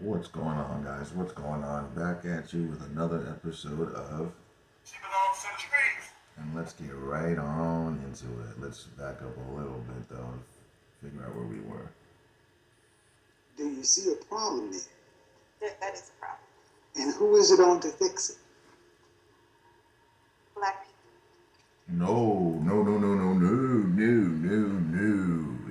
What's going on, guys? What's going on? Back at you with another episode of. She belongs to the streets. And let's get right on into it. Let's back up a little bit, though, to figure out where we were. Do you see a problem there? That is a problem. And who is it on to fix it? Black people. No.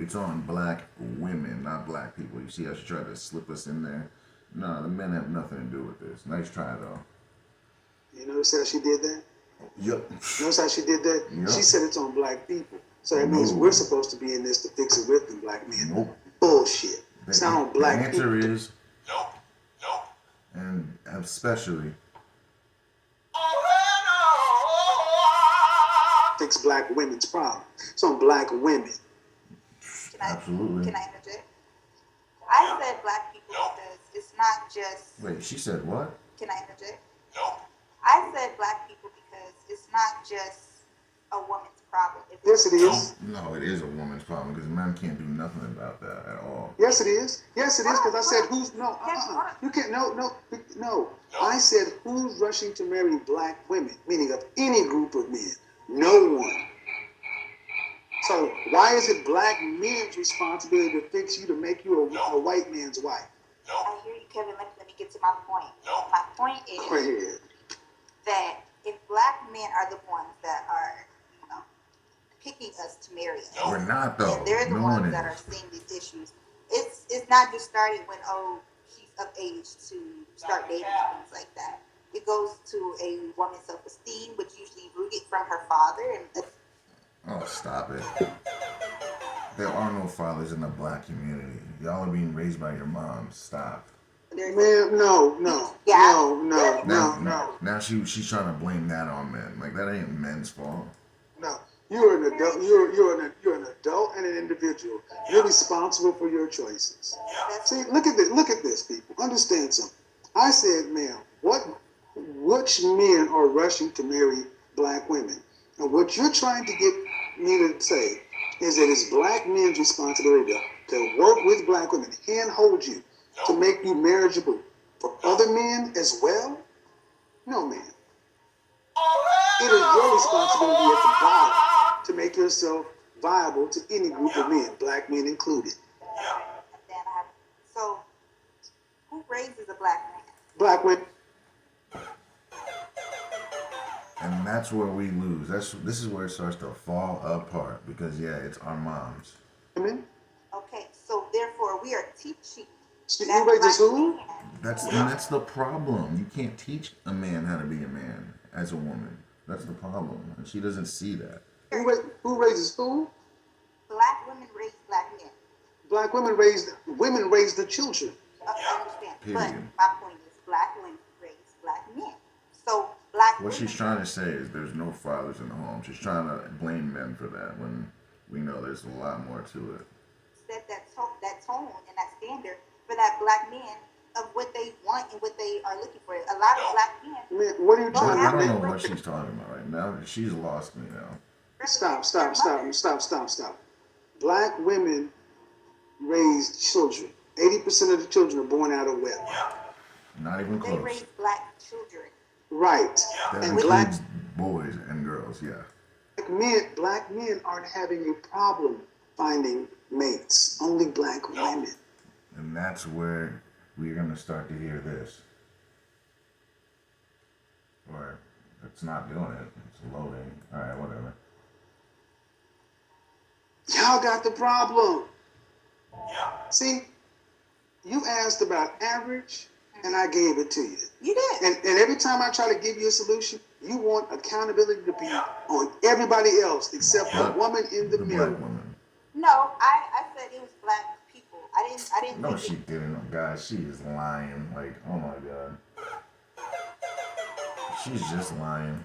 It's on black women, not black people. You see how she tried to slip us in there? No, the men have nothing to do with this. Nice try, though. You notice how she did that? Yep. Notice how she did that? Yep. She said it's on black people. So that means we're supposed to be in this to fix it with the black men. Nope. Bullshit. It's not on black The answer people. is, Nope. Nope. and especially, Fix black women's problem. It's on black women. absolutely. Can I interject? I said black people because it's not just. Wait, she said what? Can I interject? Nope. I said black people because it's not just a woman's problem. Yes, it is. No, it is a woman's problem because men can't do nothing about that at all. Yes, it is. Yes, it is. Because I said who's no. You can't. No. I said who's rushing to marry black women, meaning of any group of men. No one. So why is it black men's responsibility to fix you to make you a white man's wife? Nope. I hear you, Kevin. Let me get to my point. No. My point is Go ahead. that if black men are the ones that are, picking us to marry us, We're not, though. and they're the No one ones is. that are seeing these issues. It's not just starting when she's of age to start dating and things like that. It goes to a woman's self-esteem, which usually rooted from her father, and Oh, stop it. There are no fathers in the black community. Y'all are being raised by your moms. Stop. there's Man, no. Now she's trying to blame that on men. Like, that ain't men's fault. No, you're an adult. You're an adult and an individual. You're responsible for your choices. See, look at this. Look at this, people. Understand something. I said, ma'am, which men are rushing to marry black women? And what you're trying to get me to say is that it's black men's responsibility to work with black women, handhold you, to make you marriageable for other men as well. No, man. It is your responsibility at the bottom to make yourself viable to any group of men, black men included. So, who raises a black man? Black women. And that's where we lose. This is where it starts to fall apart because it's our moms. Okay, so therefore we are teaching. Who raises who? That's the problem. You can't teach a man how to be a man as a woman. That's the problem, and she doesn't see that. Who raises who? Black women raise black men. Black women raise the children. I understand. Period. But my point is black women raise black men. So black What women, she's trying to say is there's no fathers in the home. She's trying to blame men for that when we know there's a lot more to it. set that tone and that standard for that black man of what they want and what they are looking for. A lot of black men. Man, what are you I trying to don't know do? what she's talking about right now. She's lost me now. Stop. Black women raise children. 80% of the children are born out of wedlock. Not even They close. raise black children. Right. That And includes boys and girls, yeah. black men aren't having a problem finding mates. Only black women. And that's where we're going to start to hear this. Or it's not doing it. It's loading. All right, whatever. Y'all got the problem. See, you asked about average, and I gave it to you. You did. And every time I try to give you a solution, you want accountability to be on everybody else except the woman in the The middle. black woman. No, I said it was black people. I didn't No, think she didn't. Guys, she is lying. Like, oh my God. She's just lying.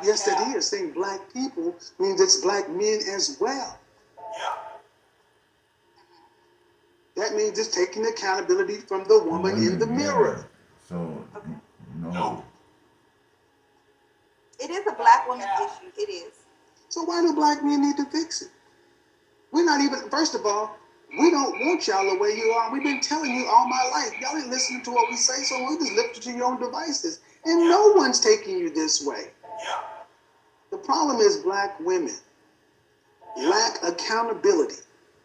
Yes, that is. Saying black people means it's black men as well. That means it's taking accountability from the woman in the mirror. So, no. it is a black woman issue. It is. So why do black men need to fix it? We're not even, first of all, We don't want y'all the way you are. We've been telling you all my life. Y'all ain't listening to what we say, so we just listen to your own devices. And no one's taking you this way. The problem is black women lack accountability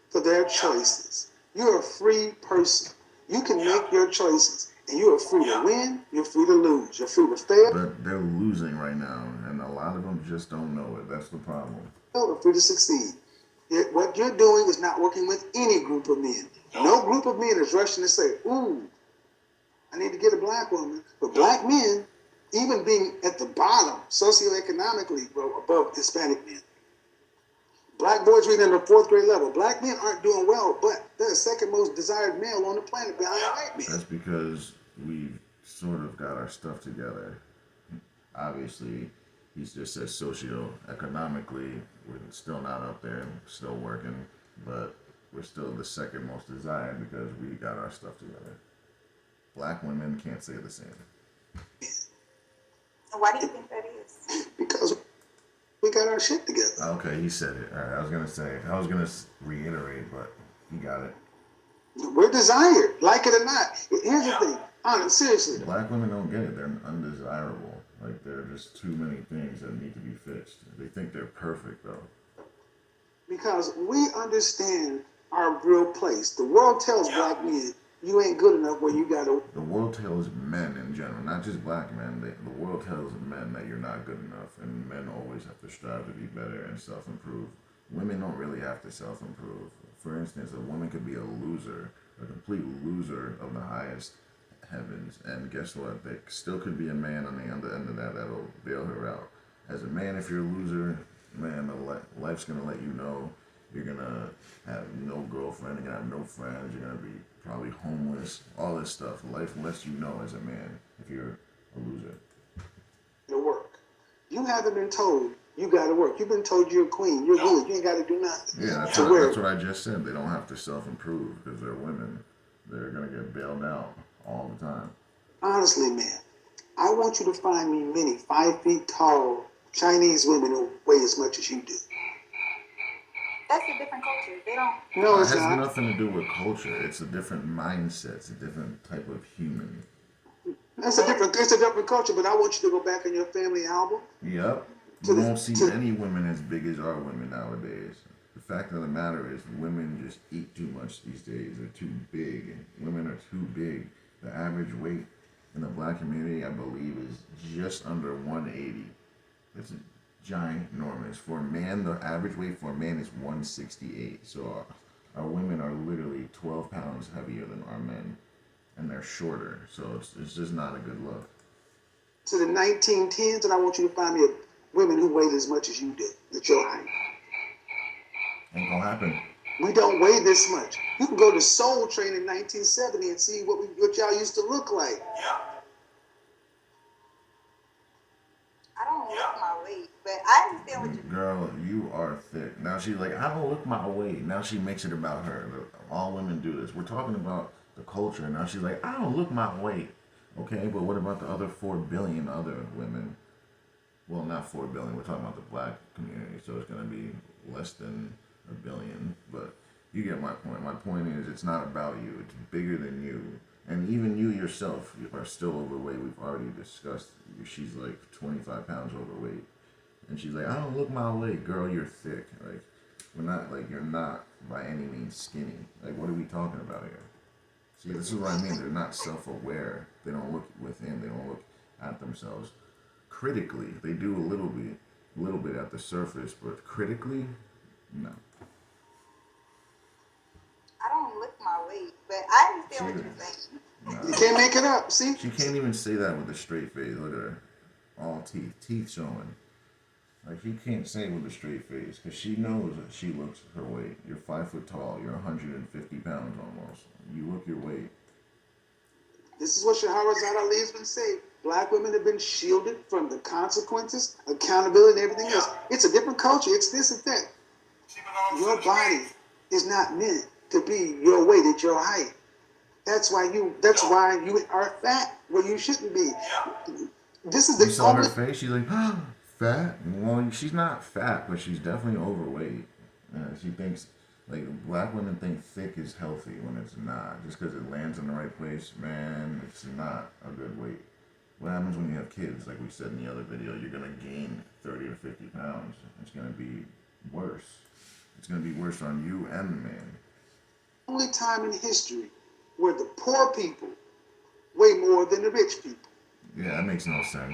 for their choices. You're a free person. You can make your choices. And you are free to win, you're free to lose. You're free to fail, But they're losing right now, and a lot of them just don't know it. That's the problem. you're free to succeed. What you're doing is not working with any group of men. No group of men is rushing to say, ooh, I need to get a black woman. But black men, even being at the bottom socioeconomically, bro, above Hispanic men. Black boys reading at the 4th grade level. Black men aren't doing well, but they're the second most desired male on the planet behind white men. That's because we've sort of got our stuff together. Obviously, he's just said socio-economically, we're still not up there, still working, but we're still the second most desired because we got our stuff together. Black women can't say the same. Why do you think that is? Because we got our shit together. Okay, he said it. All right, I was gonna reiterate, but he got it. We're desired, like it or not. Here's the thing. Honest, seriously. Black women don't get it. They're undesirable. Like, there are just too many things that need to be fixed. They think they're perfect, though. Because we understand our real place. The world tells black men, you ain't good enough where you gotta. The world tells men in general, not just black men, the world tells men that you're not good enough, and men always have to strive to be better and self-improve. Women don't really have to self-improve. For instance, a woman could be a loser, a complete loser of the highest heavens, and guess what? There still could be a man on the other end of that that'll bail her out. As a man, if you're a loser, man, life's gonna let you know you're gonna have no girlfriend, you're gonna have no friends, you're gonna be probably homeless, all this stuff. Life lets you know as a man if you're a loser. To work. You haven't been told you gotta work. You've been told you're a queen, you're good, you ain't gotta do nothing. Yeah, that's what I just said. They don't have to self-improve because they're women. They're gonna get bailed out all the time. Honestly, man, I want you to find me many 5 feet tall Chinese women who weigh as much as you do. That's a different culture. They don't. No, It it's has not. nothing to do with culture. It's a different mindset. It's a different type of human. It's a different culture, but I want you to go back in your family album. Yep. You won't see any women as big as our women nowadays. The fact of the matter is, women just eat too much these days. They're too big. Women are too big. The average weight in the black community, I believe, is just under 180. It's ginormous. For a man, the average weight for a man is 168. So our women are literally 12 pounds heavier than our men, and they're shorter. So it's just not a good look. To the 1910s, and I want you to find me women who weighed as much as you did at your height. Ain't gonna happen. We don't weigh this much. You can go to Soul Train in 1970 and see what y'all used to look like. I don't look my weight, but I understand what you're. Girl, you are thick. Now she's like, I don't look my weight. Now she makes it about her. All women do this. We're talking about the culture. Now she's like, I don't look my weight. Okay, but what about the other 4 billion other women? Well, not 4 billion. We're talking about the black community, so it's going to be less than a billion. But you get my point. My point is, it's not about you. It's bigger than you. And even you yourself, you are still overweight. We've already discussed. She's like 25 pounds overweight. And she's like, I don't look my weight. Girl, you're thick. Like, we're not, like, you're not by any means skinny. Like, what are we talking about here? See, this is what I mean. They're not self-aware. They don't look within. They don't look at themselves critically. They do a little bit at the surface, but critically, no. I don't look my weight, but I understand what you're saying. You can't make it up, see? She can't even say that with a straight face. Look at her. All teeth showing. Like, she can't say it with a straight face because she knows that she looks her weight. You're 5 foot tall. You're 150 pounds almost. You look your weight. This is what Shahrazad Ali has been saying. Black women have been shielded from the consequences, accountability, and everything else. It's a different culture. It's this and that. Your body is not meant to be your weight at your height. That's why you are fat where you shouldn't be. This is You the saw her only. face. She's like, fat. Well, she's not fat, but she's definitely overweight. She thinks Like black women think thick is healthy when it's not. Just because it lands in the right place, man, it's not a good weight. What happens when you have kids? Like we said in the other video, you're gonna gain 30 to 50 pounds. It's gonna be worse. It's gonna be worse on you and the man. Only time in history where the poor people weigh more than the rich people. Yeah, that makes no sense.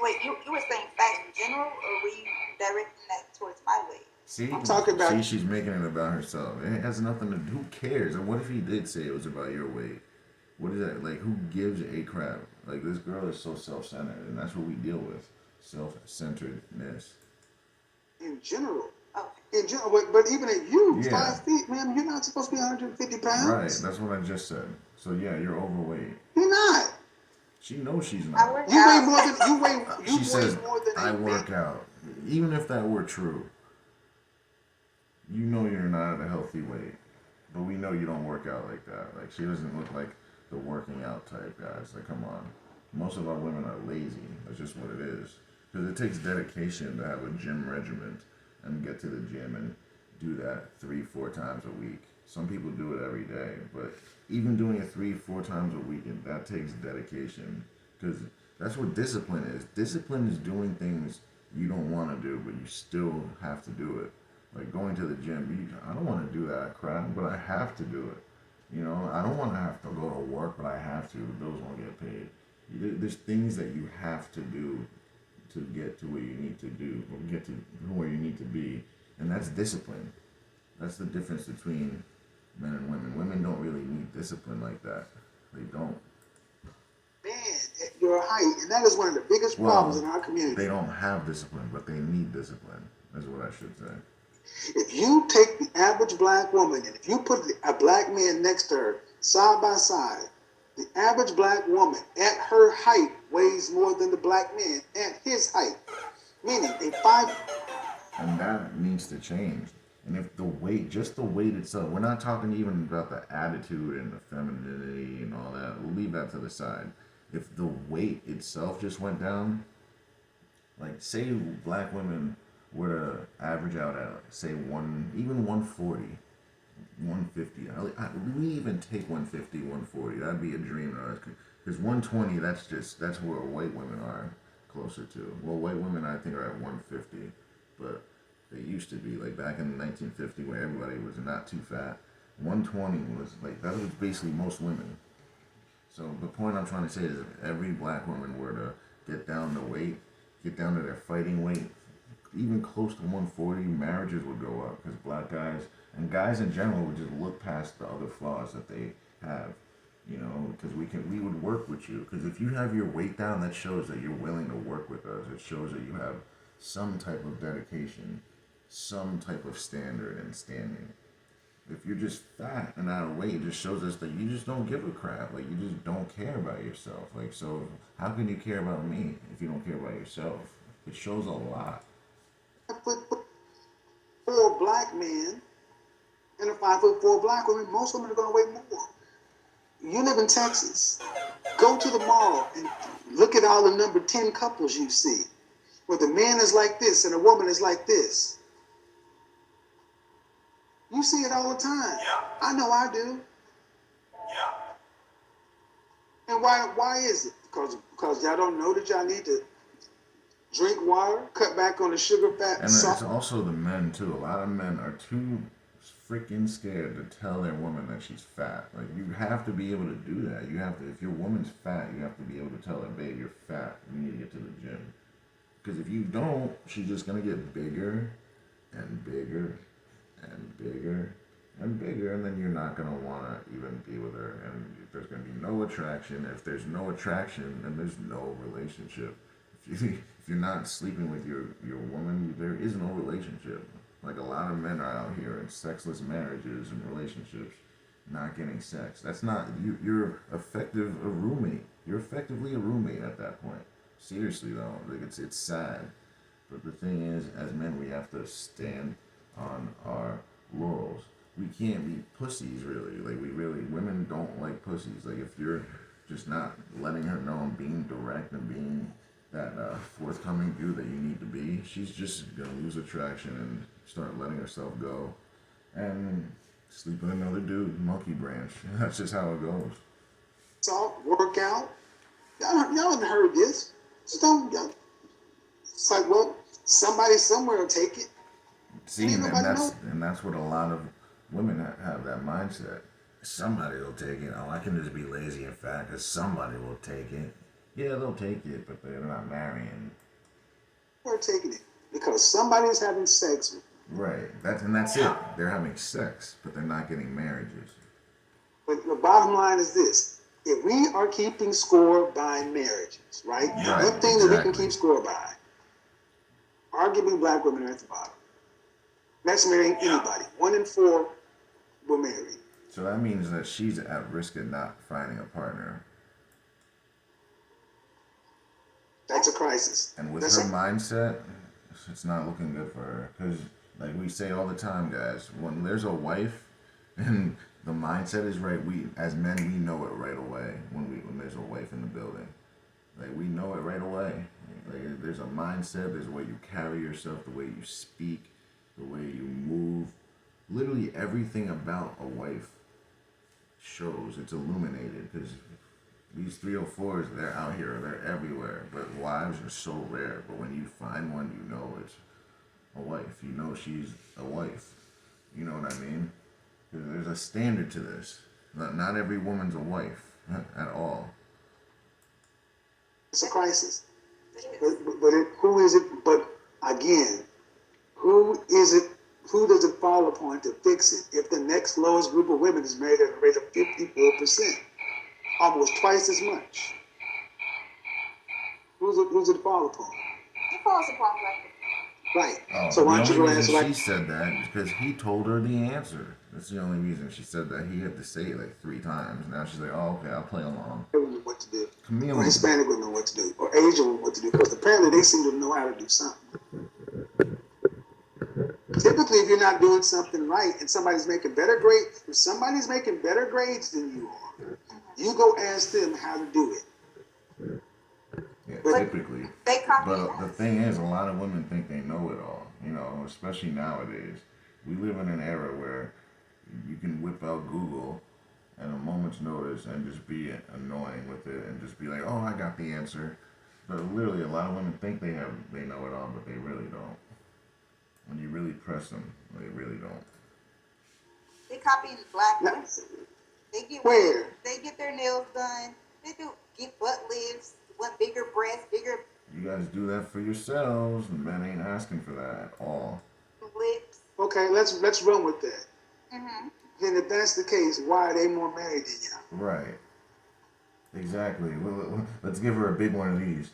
Wait, you were saying fat in general, or were you directing that towards my weight? See, I'm talking about. see, she's making it about herself. It has nothing to. Who cares? And what if he did say it was about your weight? What is that? Like, who gives a crap? Like, this girl is so self-centered, and that's what we deal with: self-centeredness. In general. Okay. In general, but even at you, Yeah. 5 feet, man, you're not supposed to be 150 pounds. Right. That's what I just said. So yeah, you're overweight. You're not. She knows she's I not. work You weigh out. more than you weigh. You She says, weigh more than "I a work big- out." Even if that were true, you know you're not at a healthy weight. But we know you don't work out like that. Like, she doesn't look like the working out type guys. Like, come on. Most of our women are lazy. That's just what it is. Because it takes dedication to have a gym regimen and get to the gym and do that 3-4 times a week. Some people do it every day, but even doing it 3-4 times a week, that takes dedication. Because that's what discipline is. Discipline is doing things you don't want to do, but you still have to do it. Like going to the gym, I don't want to do that crap, but I have to do it. You know, I don't want to have to go to work, but I have to. The bills won't get paid. There's things that you have to do to get to where you need to do, or get to where you need to be, and that's discipline. That's the difference between men and women. Women don't really need discipline like that. They don't. Man, at your height, and that is one of the biggest problems in our community. They don't have discipline, but they need discipline, is what I should say. If you take the average black woman and if you put a black man next to her side by side, the average black woman at her height weighs more than the black man at his height. Meaning a 5. And that needs to change. And if the weight, just the weight itself, we're not talking even about the attitude and the femininity and all that. We'll leave that to the side. If the weight itself just went down, like say black women were to average out at say even 140, 150. We even take 150, 140. That'd be a dream to us. Because 120, that's where white women are closer to. Well, white women I think are at 150, but they used to be like back in 1950 where everybody was not too fat. 120 was like that was basically most women. So the point I'm trying to say is if every black woman were to get down to weight, get down to their fighting weight, even close to 140, marriages would go up because black guys and guys in general would just look past the other flaws that they have, you know, because we would work with you. Because if you have your weight down, that shows that you're willing to work with us. It shows that you have some type of dedication, some type of standard and standing. If you're just fat and out of weight, it just shows us that you just don't give a crap. Like, you just don't care about yourself. Like, so how can you care about me if you don't care about yourself? It shows a lot. 5'4" black men and a 5'4" black woman, most women are going to weigh more. You live in Texas. Go to the mall and look at all the number 10 couples you see, where the man is like this and the woman is like this. You see it all the time. Yeah. I know I do. Yeah. And why is it? Because y'all don't know that y'all need to drink water, cut back on the sugar, fat, And salt. it's also the men too. A lot of men are too freaking scared to tell their woman that she's fat. Like, you have to be able to do that. You have to, if your woman's fat, you have to be able to tell her, babe, you're fat. You need to get to the gym. Because if you don't, she's just gonna get bigger and bigger and bigger and bigger, and then you're not gonna wanna even be with her. And there's gonna be no attraction. If there's no attraction, then there's no relationship. If you're not sleeping with your woman, there is no relationship. Like, a lot of men are out here in sexless marriages and relationships, not getting sex. That's not you're effective a roommate. You're effectively a roommate at that point. Seriously though, like it's sad. But the thing is, as men, we have to stand on our laurels. We can't be pussies, really. Like, women don't like pussies. Like, if you're just not letting her know and being direct and being that forthcoming dude that you need to be, she's just gonna lose attraction and start letting herself go. and sleep with another dude, monkey branch. That's just how it goes. Salt, workout. Y'all haven't heard this. Just don't. It's like, well, somebody somewhere will take it. See, Ain't nobody know. and that's what a lot of women have that mindset. Somebody will take it. Oh, I can just be lazy and fat because somebody will take it. Yeah, they'll take it, but they're not marrying. We're taking it because somebody's having sex with them. Right. That's it. They're having sex, but they're not getting marriages. But the bottom line is this: if we are keeping score by marriages, right? Right, One thing that we can exactly. keep score by, arguably black women are at the bottom. That's marrying anybody. 1 in 4 will marry. So that means that she's at risk of not finding a partner. That's a crisis. And with That's her mindset, it's not looking good for her. Because, like we say all the time, guys, when there's a wife and the mindset is right, we as men we know it right away when there's a wife in the building. Like we know it right away. Like there's a mindset, there's a way you carry yourself, the way you speak, the way you move. Literally everything about a wife shows. It's illuminated because these 304s, they're out here, they're everywhere. But wives are so rare. But when you find one, you know it's a wife. You know she's a wife. You know what I mean? There's a standard to this. Not every woman's a wife at all. It's a crisis. Who is it? But again, who is it? Who does it fall upon to fix it? If the next lowest group of women is married at a rate of 54%, almost twice as much. Who's it fall upon? It falls upon black people. Right. Oh, So why don't you the go only answer reason like she said that is because he told her the answer. That's the only reason she said that. He had to say it like 3 times. Now she's like, oh, okay, I'll play along. women what to do, Chameleon. or Hispanic women know what to do, or Asian women what to do, because apparently they seem to know how to do something. Typically, if you're not doing something right and somebody's making better grades, if somebody's making better grades than you are, you go ask them how to do it. Yeah, But- typically. They copy But the us. thing is, a lot of women think they know it all. You know, especially nowadays. We live in an era where you can whip out Google at a moment's notice and just be annoying with it and just be like, oh, I got the answer. But literally, a lot of women think they know it all, but they really don't. When you really press them, they really don't. They copy black Now- women. They get Where? They get their nails done. They get butt lifts, want bigger breasts, bigger You guys do that for yourselves. The men ain't asking for that at all. lips. Okay, let's run with that. Mm-hmm. Then if that's the case, why are they more married than you? Right. Exactly. Let's give her a big one of these.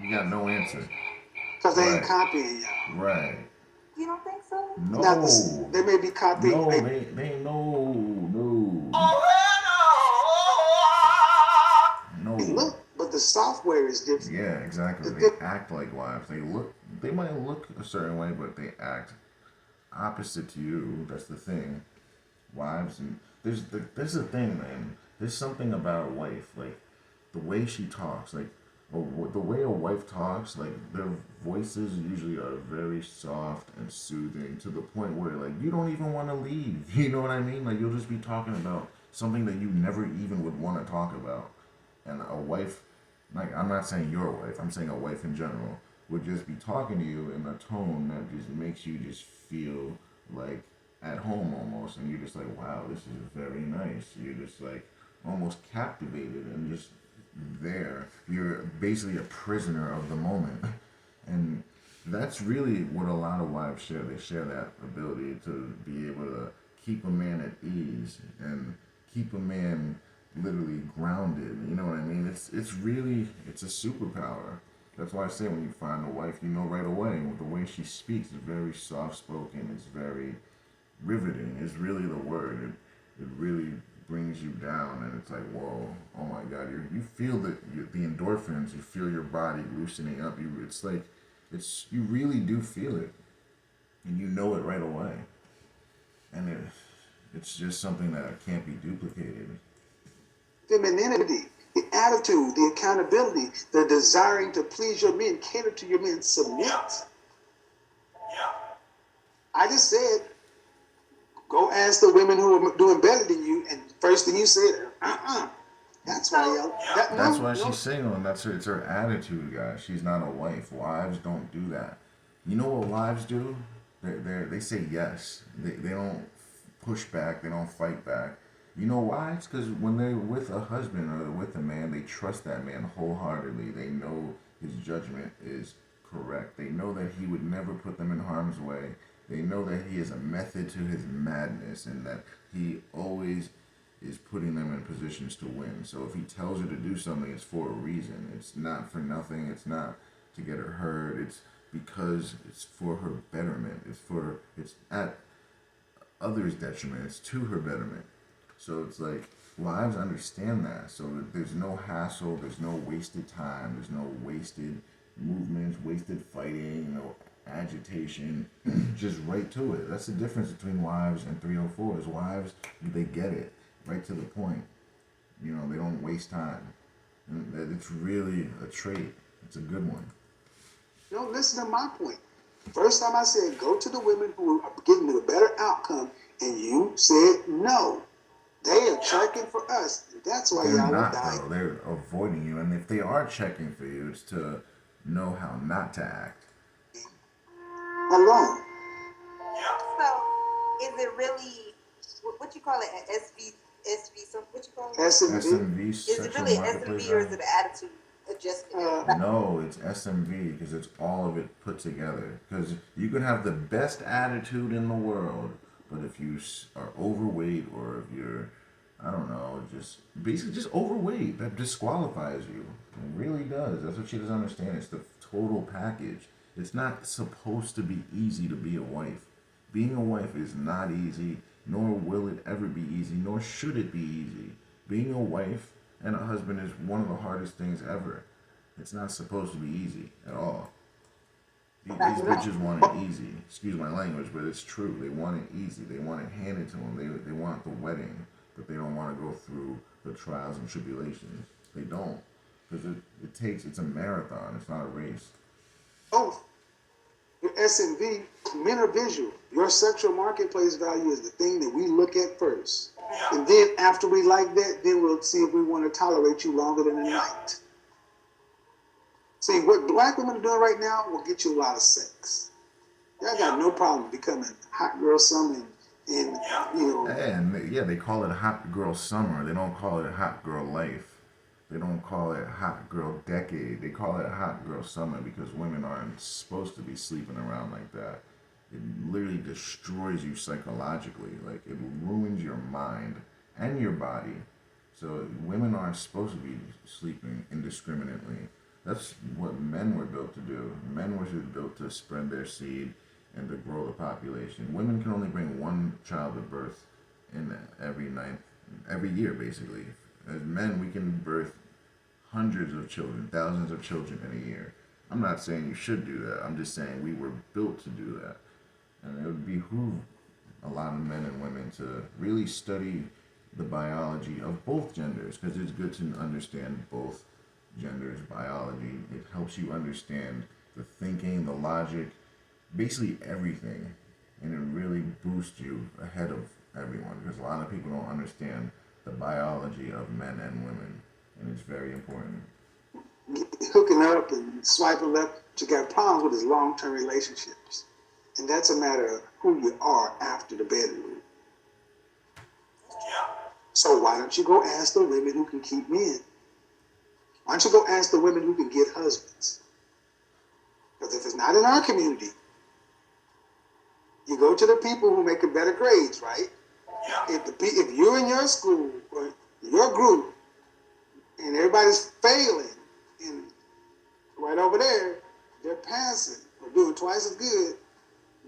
You got no answer. Because they ain't Right. copying you. Right. You don't think so? No. They may be copying. No, they no. No. Look, but the software is different. Yeah, exactly. They act like wives. They might look a certain way, but they act opposite to you. That's the thing. Wives and there's the thing, man. There's something about a wife, like the way she talks, like the way a wife talks, like their voices usually are very soft and soothing to the point where like you don't even want to leave. You know what I mean? Like you'll just be talking about something that you never even would want to talk about. And a wife, like I'm not saying your wife, I'm saying a wife in general, would just be talking to you in a tone that just makes you just feel like at home almost, and you're just like, wow, this is very nice. You're just like almost captivated and just there. You're basically a prisoner of the moment. And that's really what a lot of wives share. They share that ability to be able to keep a man at ease and keep a man literally grounded. You know what I mean? It's a superpower. That's why I say when you find a wife, you know right away. The way she speaks is very soft spoken. It's very riveting is really the word. It really brings you down, and it's like, whoa, oh my God, you feel the endorphins, you feel your body loosening up. You really do feel it, and you know it right away, and it's just something that can't be duplicated. Femininity, the attitude, the accountability, the desiring to please your men, cater to your men, submit. Yeah. I just said Go ask the women who are doing better than you, and first thing you said, That's why y'all. That's No, why no. she's single, and it's her attitude, guys. She's not a wife. Wives don't do that. You know what wives do? They say yes. They don't push back. They don't fight back. You know why? It's because when they're with a husband or with a man, they trust that man wholeheartedly. They know his judgment is correct. They know that he would never put them in harm's way. They know that he is a method to his madness and that he always is putting them in positions to win. So if he tells her to do something, it's for a reason. It's not for nothing. It's not to get her hurt. It's because it's for her betterment. It's at others' detriment. It's to her betterment. So it's like wives understand that. So that there's no hassle. There's no wasted time. There's no wasted movements, wasted fighting, no agitation. Just right to it. That's the difference between wives and 304s. Wives, they get it right to the point. You know, they don't waste time. And it's really a trait. It's a good one. No, listen to my point. First time I said go to the women who are getting a better outcome, and you said no. They are checking for us. And that's why They're y'all are not, dying. though. They're avoiding you. And if they are checking for you, it's to know how not to act. Alone. So, is it really what you call it? An SV? So what you call it? SMV. SMV, Is it sexual really an marketplace. SMV or is it an attitude adjustment? No, it's SMV because it's all of it put together. Because you can have the best attitude in the world, but if you are overweight or if you're, I don't know, just basically just overweight, that disqualifies you. It really does. That's what she doesn't understand. It's the total package. It's not supposed to be easy to be a wife. Being a wife is not easy, nor will it ever be easy, nor should it be easy. Being a wife and a husband is one of the hardest things ever. It's not supposed to be easy at all. These bitches want it easy. Excuse my language, but it's true. They want it easy. They want it handed to them. They want the wedding, but they don't want to go through the trials and tribulations. They don't. Because it's a marathon. It's not a race. Oh, your SMV, men are visual. Your sexual marketplace value is the thing that we look at first. And then after we like that, then we'll see if we want to tolerate you longer than a night. See, what black women are doing right now will get you a lot of sex. Y'all got no problem becoming hot girl summer and you know. And yeah, they call it hot girl summer. They don't call it hot girl life. They don't call it hot girl decade. They call it hot girl summer because women aren't supposed to be sleeping around like that. It literally destroys you psychologically. Like, it ruins your mind and your body. So women aren't supposed to be sleeping indiscriminately. That's what men were built to do. Men were built to spread their seed and to grow the population. Women can only bring one child to birth in every year, basically. As men, we can birth hundreds of children, thousands of children in a year. I'm not saying you should do that. I'm just saying we were built to do that. And it would behoove a lot of men and women to really study the biology of both genders, because it's good to understand both genders' biology. It helps you understand the thinking, the logic, basically everything. And it really boosts you ahead of everyone, because a lot of people don't understand the biology of men and women. And it's very important. Hooking up and swiping left, what you got problems with is long-term relationships. And that's a matter of who you are after the bedroom. So why don't you go ask the women who can keep men? Why don't you go ask the women who can get husbands? Because if it's not in our community, you go to the people who make better grades, right? If you're in your school or your group and everybody's failing, and right over there, they're passing or doing twice as good,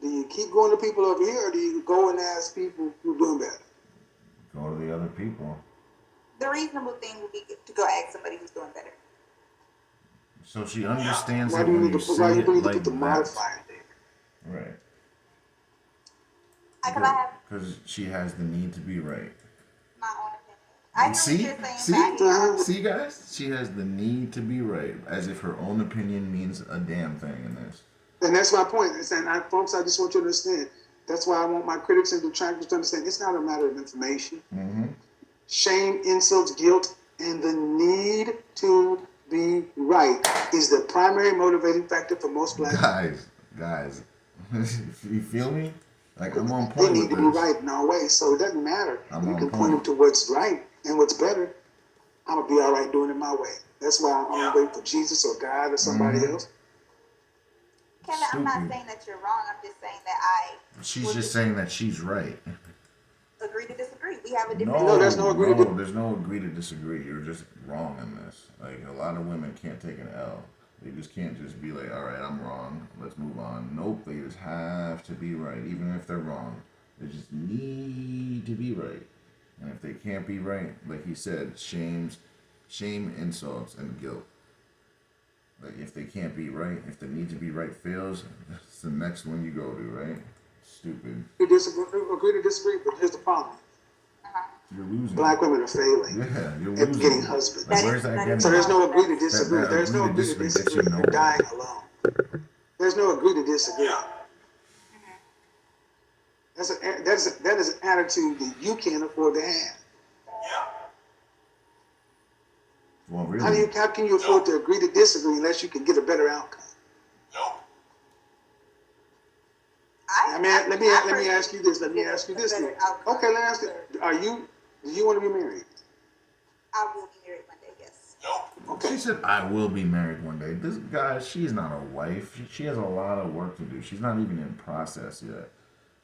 do you keep going to people over here, or do you go and ask people who are doing better? Go to the other people. The reasonable thing would be to go ask somebody who's doing better. So she understands Why it do you when need you to say it like put the that. modifier there? Right. Because I have Because she has the need to be right. my own opinion. I know See? what you're saying, but I See, guys? She has the need to be right, as if her own opinion means a damn thing in this. And that's my point. And folks, I just want you to understand, That's why I want my critics and detractors to understand it's not a matter of information. Mm-hmm. Shame, insults, guilt, and the need to be right is the primary motivating factor for most black people. Guys, you feel me? Like I'm on They point need with to be this. right in our way, so it doesn't matter. I'm You on can point them point. to what's right and what's better. I'm gonna be all right doing it my way. That's why I'm gonna wait for Jesus or God or somebody Mhm. else. Kevin, I'm not Stupid. saying that you're wrong. I'm just saying that I She's will just saying that she's right. agree to disagree. We have a different. No, there's no agree to There's no agree to disagree. You're just wrong in this. Like a lot of women can't take an L. They just can't just be like, all right, I'm wrong. Let's move on. Nope, they just have to be right, even if they're wrong. They just need to be right. And if they can't be right, like he said, shame, insults, and guilt. Like if they can't be right, if the need to be right fails, that's the next one you go to, right? Stupid. agree to disagree, but here's the problem: You're losing. black women are failing Yeah, you're at losing. getting husbands. Like, That where's is- that that getting? is So there's no agree to That- disagree. that There's no agree to agree to disagree gets disagree. you You're nowhere. dying alone. There's no agree to disagree. That is an attitude that you can't afford to have. Well, How can you afford to agree to disagree unless you can get a better outcome? Nope. I mean, let me ask you this. Let me ask you this. Then. Okay, let me ask you. Do you want to be married? I will be married one day. Yes. Nope. Okay. She said, "I will be married one day." This guy, she's not a wife. She has a lot of work to do. She's not even in process yet.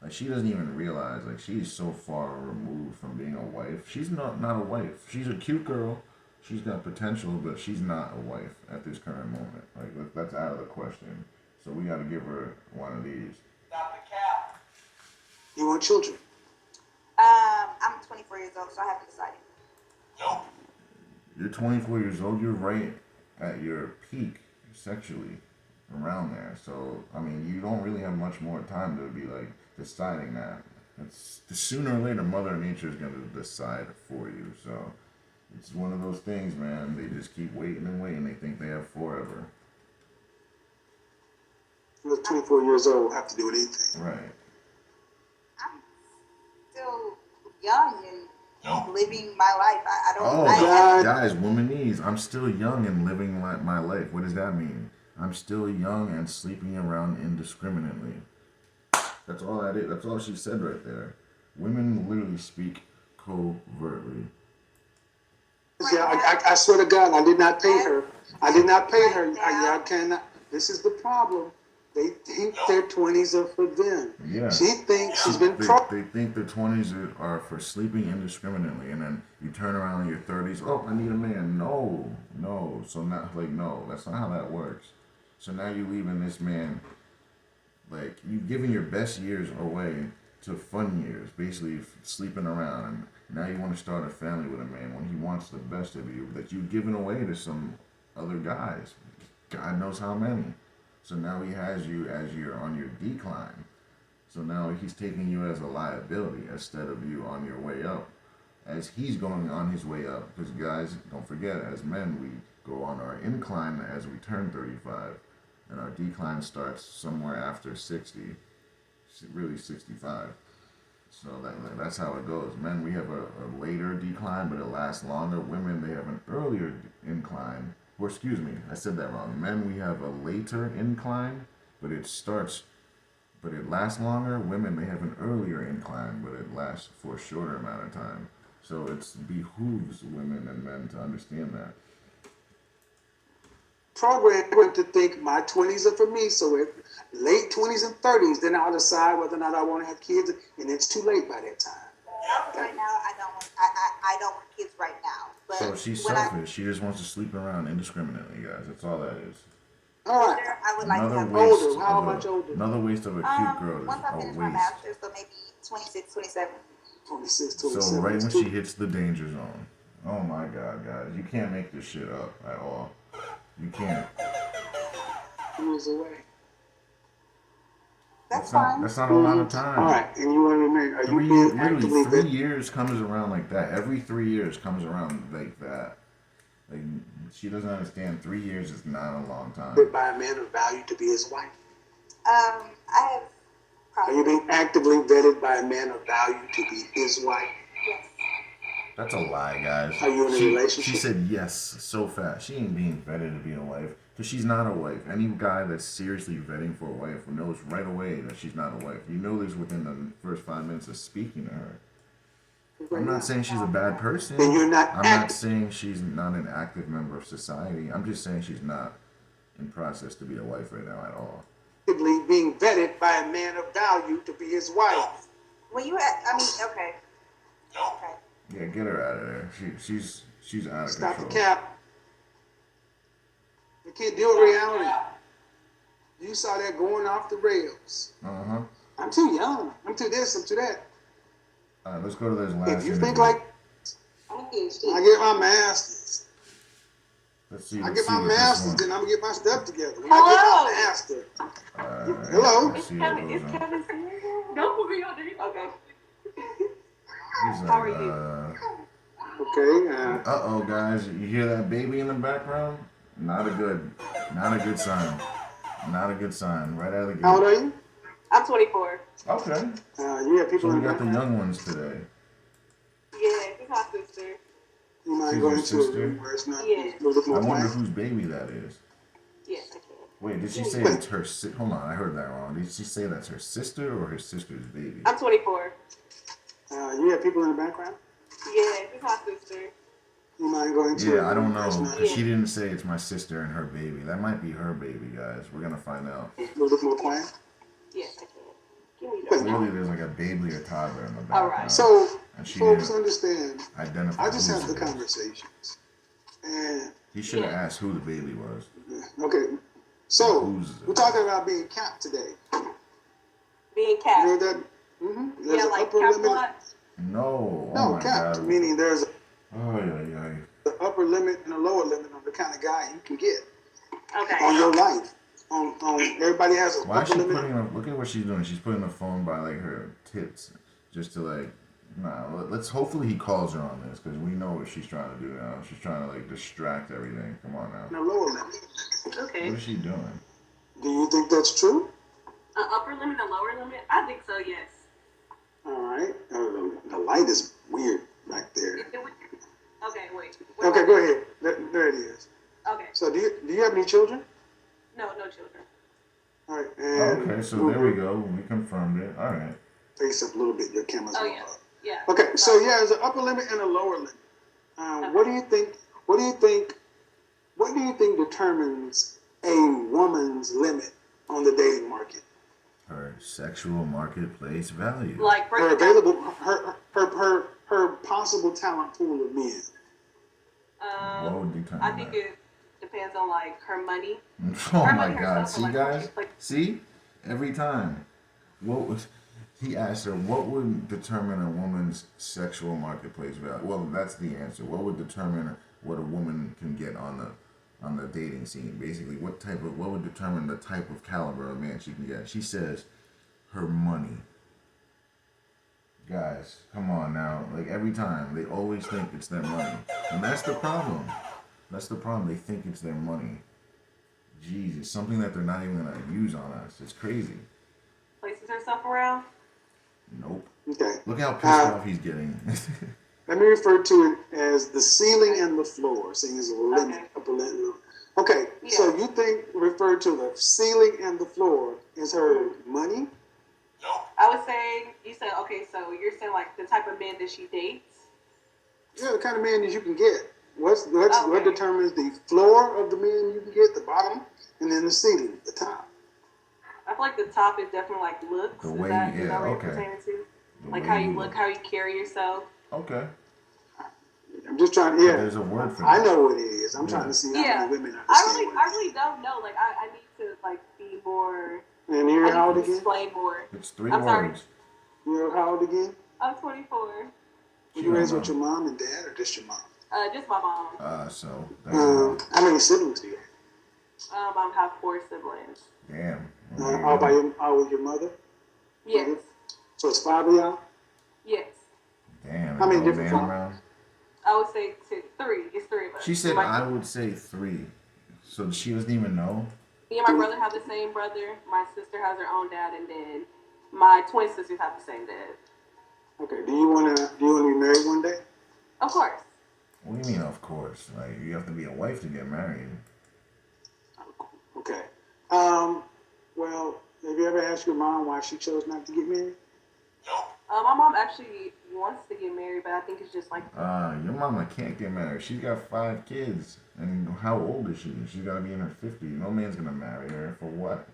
Like she doesn't even realize. Like she's so far removed from being a wife. She's not a wife. She's a cute girl. She's got potential, but she's not a wife at this current moment. Like that's out of the question. So we got to give her one of these. Stop the cap. You want children? I'm 24 years old, so I haven't decided. Nope. You're 24 years old. You're right at your peak sexually, around there. So I mean, you don't really have much more time to be like deciding that. It's sooner or later, Mother Nature is gonna decide for you. So it's one of those things, man. They just keep waiting and waiting. They think they have forever. You're 24 years old. Have to do anything. Right. I'm still young and Nope. living my life. I don't. Oh, God. guys, womanese. I'm still young and living my life. What does that mean? I'm still young and sleeping around indiscriminately. That's all that is. That's all she said right there. Women literally speak covertly. Yeah, I swear to God, I did not pay her. I did not pay her. I cannot. This is the problem. They think their 20s are for them. Yeah. She thinks she's been They think their 20s are for sleeping indiscriminately, and then you turn around in your 30s. Oh, I need a man. No. So not like no. That's not how that works. So now you're leaving this man. Like you've given your best years away to fun years, basically sleeping around, and now you want to start a family with a man when he wants the best of you that you've given away to some other guys. God knows how many. So now he has you as you're on your decline. So now he's taking you as a liability instead of you on your way up. As he's going on his way up. Because guys, don't forget, as men, we go on our incline as we turn 35. And our decline starts somewhere after 60. Really 65. So that's how it goes. Men, we have a later decline, but it lasts longer. Women, they have an earlier incline. Or excuse me, I said that wrong. Men, we have a later incline, but it lasts longer. Women, they have an earlier incline, but it lasts for a shorter amount of time. So it behooves women and men to understand that. programmed to think my 20s are for me. So if late 20s and 30s, then I'll decide whether or not I want to have kids, and it's too late by that time. Right now, I don't want. I don't want kids right now. But So she's when selfish. She just wants to sleep around indiscriminately, guys. That's all that is. All right. I would like to Another have waste Older. How of much older? another waste of a cute girl. Once I Is finish a my waste. master's, so maybe 26, 27. 26, So 27. right when It's too- she hits the danger zone. Oh my God, guys. You can't make this shit up at all. You can't. years away. That's fine. That's not a lot of time. All right, and you want to be married? Are you being actively Literally 3 vetted? years comes around like that. Every 3 years comes around like that. Like she doesn't understand. 3 years is not a long time. By a man of value to be his wife? I have Are you being actively vetted by a man of value to be his wife? Yes. That's a lie, guys. Are you in a relationship? She said yes so fast. She ain't being vetted to be a wife because she's not a wife. Any guy that's seriously vetting for a wife knows right away that she's not a wife. You know this within the first 5 minutes of speaking to her. I'm not saying she's a bad person. Then you're not I'm not active. saying she's not an active member of society. I'm just saying she's not in process to be a wife right now at all. Actively being vetted by a man of value to be his wife. When you, okay. Nope. Okay. Yeah, get her out of there. She's out of Stop the control. cap. You can't deal with reality. You saw that going off the rails. Uh-huh. I'm too young. I'm too this. I'm too that. All right, let's go to this last If you interview. think like I'm a PhD. I get my master's, Let's see. I Let's get see my what this master's, one. then I'm gonna get my stuff together. When Hello. I get my master, Alright, Hello? let's see what goes on. Kevin Don't put me on there. Okay. He's like, How are you? okay. Uh-oh, guys, you hear that baby in the background? Not a good sign. Not a good sign. Right out of the How old gate. are you? I'm 24. Okay. You have people So we in the got the background. young ones today. Yeah, she's my sister. You mind She's going your into a sister? room where it's not Yeah. a little I more wonder quiet? whose baby that is. Yes, I can. Wait, did she say it's her hold on, I heard that wrong. Did she say that's her sister or her sister's baby? I'm 24. You have people in the background? Yeah, she's my sister. You mind going into a Yeah, I don't room where it's know. not Because she didn't say it's my sister and her baby. That might be her baby, guys. We're going to find out. a little bit more quiet? Yes, I can. Give me Clearly, there's like a baby or toddler in the background. All right. So, And she folks, didn't understand, identify I just whose have the it is. conversations. And, He should have asked who the baby was. okay, so, Who's it? we're talking about being capped today. Being You capped. know that? Mm-hmm. There's Yeah, an like upper cap limit. lots. No. Oh No, my capped, God. meaning there's Oh, yeah. an upper limit and a lower limit on the kind of guy you can get on Okay. your life. On everybody has an Why is upper she limit. putting up? Look at what she's doing. She's putting the phone by like her tits, just to like. Nah, let's. Hopefully he calls her on this because we know what she's trying to do now. She's trying to like distract everything. Come on And now. a lower limit. Okay. What is she doing? Do you think that's true? An upper limit, a lower limit? I think so, yes. All right. The light is weird back there. Okay, wait. Okay, go ahead. There it is. Okay. So do you have any children? No children. All right. Oh, And okay, so there we go. We confirmed it. All right. face up a little bit. Your camera's Oh, going yeah. up. Yeah. Okay, so yeah, there's an upper limit and a lower limit. What do you think? What do you think determines a woman's limit on the dating market? Her sexual marketplace value. Like, Her available, her possible talent pool of men. What would determine I think that? it depends on, like, her money. Oh Her my money God! herself, See, like, guys. like- See, every time. What was? He asked her, "What would determine a woman's sexual marketplace value?" Well, that's the answer. What would determine what a woman can get on the dating scene? Basically, what would determine the type of caliber of man she can get? She says, her money. Guys, come on now. Like every time, they always think it's their money, and that's the problem. That's the problem. They think it's their money. Jesus, something that they're not even gonna use on us. It's crazy. Places herself around. Nope. Okay. Look how pissed off he's getting. Let me refer to it as the ceiling and the floor, seeing as a limit, Okay. upper limit. Okay, so you think refer to the ceiling and the floor is her money? Nope. I would say, you said, okay, so you're saying, like, the type of man that she dates? Yeah, the kind of man that you can get. What Okay. determines the floor of the man you can get, the bottom, and then the ceiling, the top. I feel like the top is definitely, like, looks. The Is way that you- yeah, what you're okay. pertaining to? The Like, way how you look, how you carry yourself. Okay. I'm just trying. But Yeah, there's a word for I that. know what it is. I'm Yeah. trying to see how Yeah. many women I understand. really don't know. Like, I need to, like, be more, And you're how I old need to again? explain more. It's 3 I'm sorry. words. You're how old again? I'm 24. Were She you raised don't with know. your mom and dad, or just your mom? Just my mom. So there you go. How many siblings do you have? I have 4 siblings. Damn. Well, there you All go. all with your mother? Yes. So it's 5 of y'all? Yes. Damn. How many there's no different man fathers? around? I would say 3. It's 3 of us. She said My- I would say 3. So she doesn't even know. Me and my brother have the same brother. My sister has her own dad, and then My twin sisters have the same dad. Okay. Do you wanna be married one day? Of course. What do you mean, of course? Like, you have to be a wife to get married. Okay. Well, have you ever asked your mom why she chose not to get married? Nope. My mom actually wants to get married, but I think it's just like Your mama can't get married. She's got 5 kids. And how old is she? She's got to be in her 50s. No man's going to marry her. For what?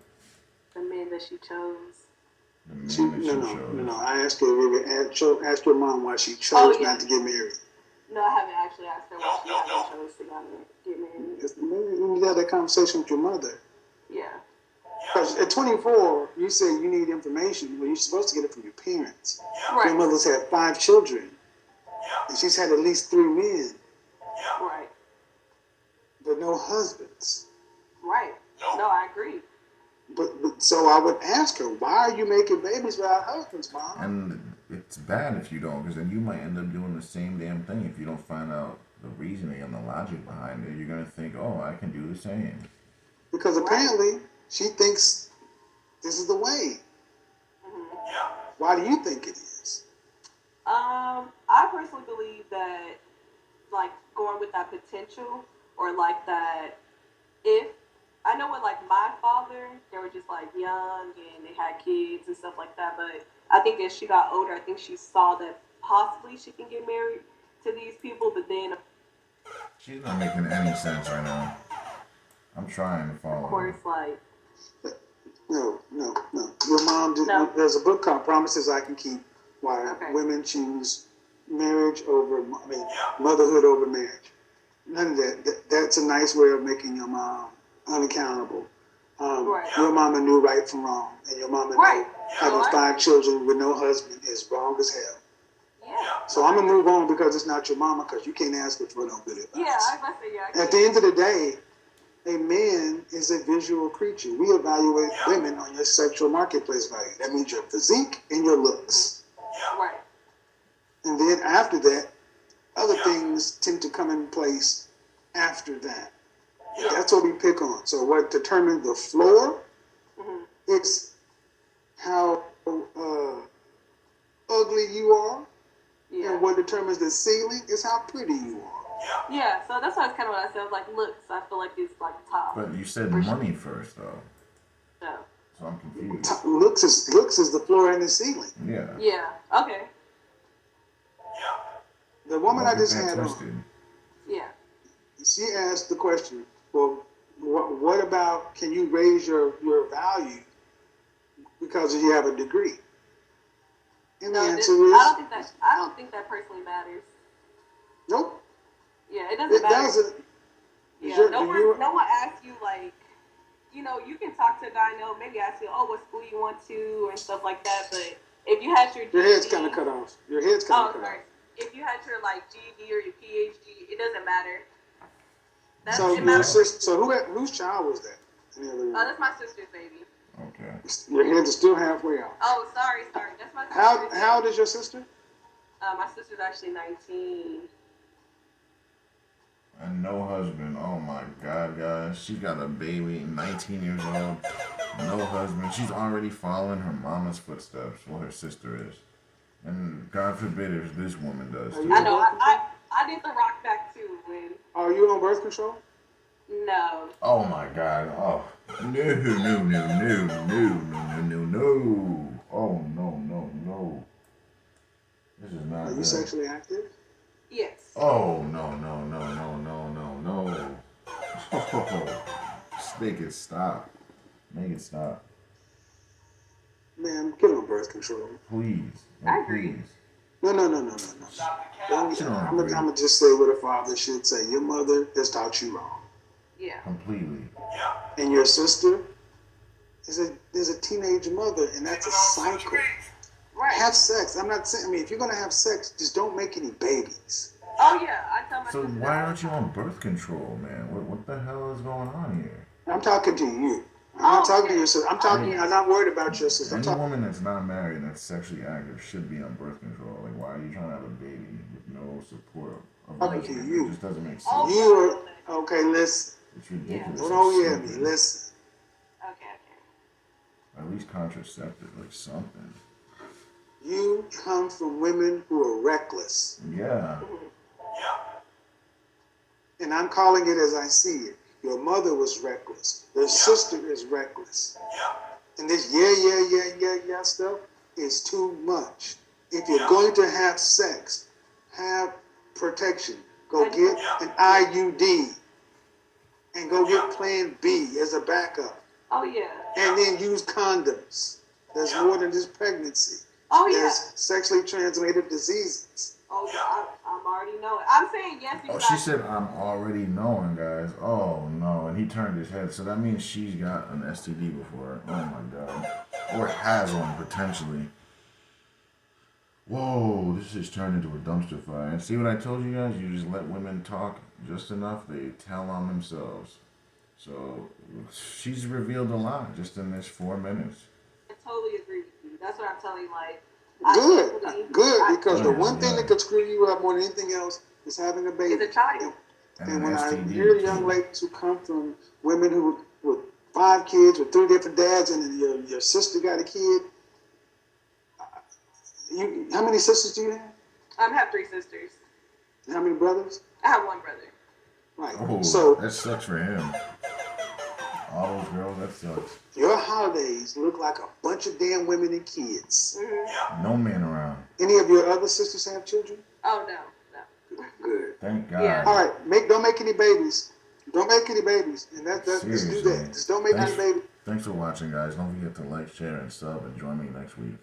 the man that she chose. The man She, that she no, no, chose. no, no. I asked her. Ask your mom why she chose Oh, yeah. not to get married. No, I haven't actually asked her why she hasn't chose to get married. Maybe you had that conversation with your mother. Yeah. Because at 24, you say you need information. Well, you're supposed to get it from your parents. Your Right. mother's had 5 children, and she's had at least 3 men, Right. but no husbands. Right. No, I agree. But so I would ask her, why are you making babies without husbands, mom? And it's bad if you don't, because then you might end up doing the same damn thing if you don't find out the reasoning and the logic behind it. You're going to think, oh, I can do the same. Because apparently she thinks this is the way. Hmm. Why do you think it is? I personally believe that, like, going with that potential, or like that, if I know with like my father, they were just like young and they had kids and stuff like that. But I think as she got older, I think she saw that possibly she can get married to these people. But then, She's not making any sense right now. I'm trying to follow of course, her. like, No. Your mom did. No. There's a book called Promises I Can Keep, why Okay. women choose motherhood over marriage. None of that. That's a nice way of making your mom unaccountable. Right. Your mama knew right from wrong, and your mama Right. knew having Right. 5 children with no husband is wrong as hell. yeah, So I'm gonna move on because it's not your mama, because you can't ask her for no good advice. yeah, I must say, yeah. At the end of the day, a man is a visual creature. We evaluate women on your sexual marketplace value. That means your physique and your looks. Right. And then after that, other things tend to come in place after that. That's what we pick on. So what determines the floor Hmm. is how ugly you are, Yeah. and what determines the ceiling is how pretty you are. Yeah. So that's why it's kind of what I said. I was like, looks. I feel like it's like top. But you said For sure. money first, though. So. So I'm confused. Looks is the floor and the ceiling. Yeah. Yeah. Okay. The woman Don't I get just that had twisted. on, Yeah. she asked the question, well, what about, can you raise your value because you have a degree? And the No, answer I don't think that personally matters. nope, Yeah, it doesn't it matter. doesn't. Yeah, You're- no you're- one asks you like, you know, you can talk to a guy, no, maybe ask you, oh, what school you want to and stuff like that. But if you had your GED, Your head's kind of cut off. Your head's kind Oh, of cut sorry. off. If you had your like GED or your PhD, it doesn't matter. That's So it your matters. sister, so whose child was that? In the other room? That's my sister's baby. Okay. Your head is still halfway out. Oh, sorry. That's my sister's baby. How old is your sister? My sister's actually 19. And no husband. Oh my God, guys. She got a baby, 19 years old. No husband. She's already following her mama's footsteps. Well, her sister is. And God forbid if this woman does too. I know. I did the rock back too when. Are you on birth control? No. Oh my God. Oh. No. Oh, no. This is not Are you good. sexually active? Yes. Oh, no. Make it stop. Man, get on birth control. Please. I agree. Please. No. Stop the cap. I'm gonna just say what a father should say. Your mother has taught you wrong, Yeah. Completely. and your sister is a teenage mother, and that's a cycle. Right. Have sex. I'm not saying. I mean, if you're gonna have sex, just don't make any babies. Oh yeah. I tell my So sister. why aren't you on birth control, man? What the hell is going on here? I'm talking to you. I'm not Oh, talking to yeah. your sister. I'm talking. I'm not worried about your sister. I'm Any talking. woman that's not married and that's sexually active should be on birth control. Like, why are you trying to have a baby with no support of Okay, husband? you. It just doesn't make sense. Oh. You are okay. Listen. It's ridiculous. Don't It's hear me. stupid. Listen. Okay. I at least contraceptive, like something. You come from women who are reckless. Yeah. And I'm calling it as I see it. Your mother was reckless. Your sister is reckless. And this yeah stuff is too much. If you're going to have sex, have protection. Go get an IUD and go get Plan B as a backup. Oh yeah. And then use condoms. There's more than just pregnancy. Oh yeah. There's sexually transmitted diseases. Oh yeah. I'm already knowing. I'm saying yes Oh, because she said, I'm already knowing, guys. Oh, no. And he turned his head. So that means she's got an STD before. Oh, my God. Or has one, potentially. Whoa, this has turned into a dumpster fire. And see what I told you guys? You just let women talk just enough, they tell on themselves. So she's revealed a lot just in this 4 minutes. I totally agree with you. That's what I'm telling you. Like, Good, because the Yeah, one thing yeah. that could screw you up more than anything else is having a baby. It's a child. And And an when I STD. hear young ladies who come from women who with 5 kids with 3 different dads, and then your sister got a kid, how many sisters do you have? I have 3 sisters. And how many brothers? I have 1 brother. Right. Oh, So that sucks for him. All those girls, that sucks. your holidays look like a bunch of damn women and kids. Mm-hmm. No man around. Any of your other sisters have children? Oh no. Good. Thank God. Yeah. All right. Don't make any babies. Don't make any babies. And just do Seriously. that. Just don't make any babies. Thanks for watching, guys. Don't forget to like, share, and sub, and join me next week.